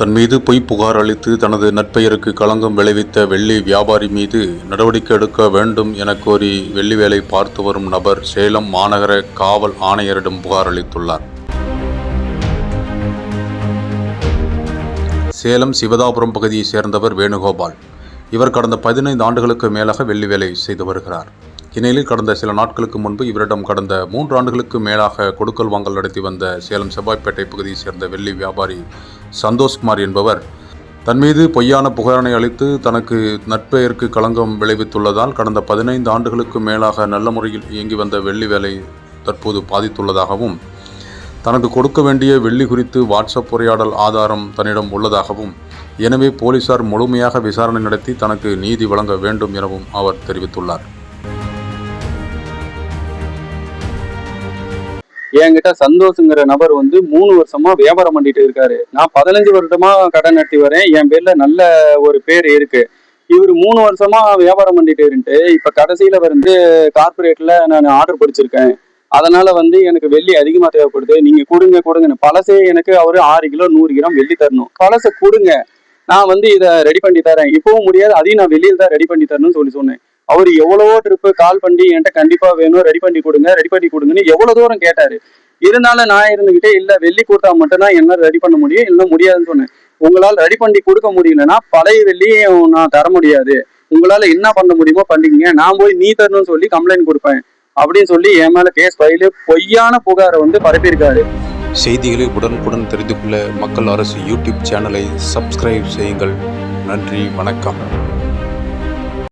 தன் மீது பொய் புகார் அளித்து தனது நற்பெயருக்கு களங்கம் விளைவித்த வெள்ளி வியாபாரி மீது நடவடிக்கை எடுக்க வேண்டும் என கோரி வெள்ளி வேலை பார்த்து வரும் நபர் சேலம் மாநகர காவல் ஆணையரிடம் புகார் அளித்துள்ளார். சேலம் சிவதாபுரம் பகுதியை சேர்ந்தவர் வேணுகோபால். இவர் கடந்த 15 ஆண்டுகளுக்கு மேலாக வெள்ளி வேலை செய்து வருகிறார். இந்நிலையில் கடந்த சில நாட்களுக்கு முன்பு இவரிடம் கடந்த 3 ஆண்டுகளுக்கு மேலாக கொடுக்கல் வாங்கல் நடத்தி வந்த சேலம் செவ்வாய்ப்பேட்டை பகுதியை சேர்ந்த வெள்ளி வியாபாரி சந்தோஷ்குமார் என்பவர் தன் மீது பொய்யான புகாரினை அளித்து தனக்கு நற்பெயருக்கு களங்கம் விளைவித்துள்ளதால் கடந்த 15 ஆண்டுகளுக்கு மேலாக நல்ல முறையில் இயங்கி வந்த வெள்ளி வேலை தற்போது பாதித்துள்ளதாகவும், தனக்கு கொடுக்க வேண்டிய வெள்ளி குறித்து வாட்ஸ்அப் உரையாடல் ஆதாரம் தன்னிடம் உள்ளதாகவும், எனவே போலீசார் முழுமையாக விசாரணை நடத்தி தனக்கு நீதி வழங்க வேண்டும் எனவும் அவர் தெரிவித்துள்ளார். என்கிட்ட சந்தோஷங்கிற நபர் 3 வருஷமா வியாபாரம் பண்ணிட்டு இருக்காரு. நான் 15 வருஷமா கடன் நடத்தி வரேன். என் பேர்ல நல்ல ஒரு பேர் இருக்கு. இவர் 3 வருஷமா வியாபாரம் பண்ணிட்டு இருந்துட்டு இப்ப கடைசியில கார்பரேட்ல நான் ஆர்டர் பிடிச்சிருக்கேன். அதனால எனக்கு வெள்ளி அதிகமா தேவைப்படுது. நீங்க கொடுங்கன்னு பழசே எனக்கு அவரு 6 கிலோ 100 கிராம் வெள்ளி தரணும். பழசை கொடுங்க, நான் இதை ரெடி பண்ணி தரேன். இப்பவும் முடியாது, அதையும் நான் வெளியில தான் ரெடி பண்ணி தரணும்னு சொன்னேன். அவரு எவ்வளவோ ட்ரிப்பு கால் பண்ணி என்கிட்ட கண்டிப்பா வேணும், ரெடி பண்ணி கொடுங்கன்னு எவ்வளவு தூரம் கேட்டாரு. இருந்தாலும் நான் இருந்துகிட்டே இல்ல, வெள்ளி கொடுத்தா மட்டும்தான் என்ன ரெடி பண்ண முடியும், இல்லைன்னா முடியாதுன்னு சொன்னேன். உங்களால் ரெடி பண்ணி கொடுக்க முடியலன்னா பழைய வெள்ளியும் நான் தர முடியாது. உங்களால என்ன பண்ண முடியுமோ பண்ணிக்கங்க, நான் போய் நீ தரணும்னு சொல்லி கம்ப்ளைண்ட் கொடுப்பேன் அப்படின்னு சொல்லி என் மேல கேஸ் ஃபைலு பொய்யான புகாரை பரப்பியிருக்காரு. செய்திகளை உடனுக்குடன் தெரிந்து கொள்ள மக்கள் அரசு யூடியூப் சேனலை சப்ஸ்கிரைப் செய்யுங்கள். நன்றி, வணக்கம்.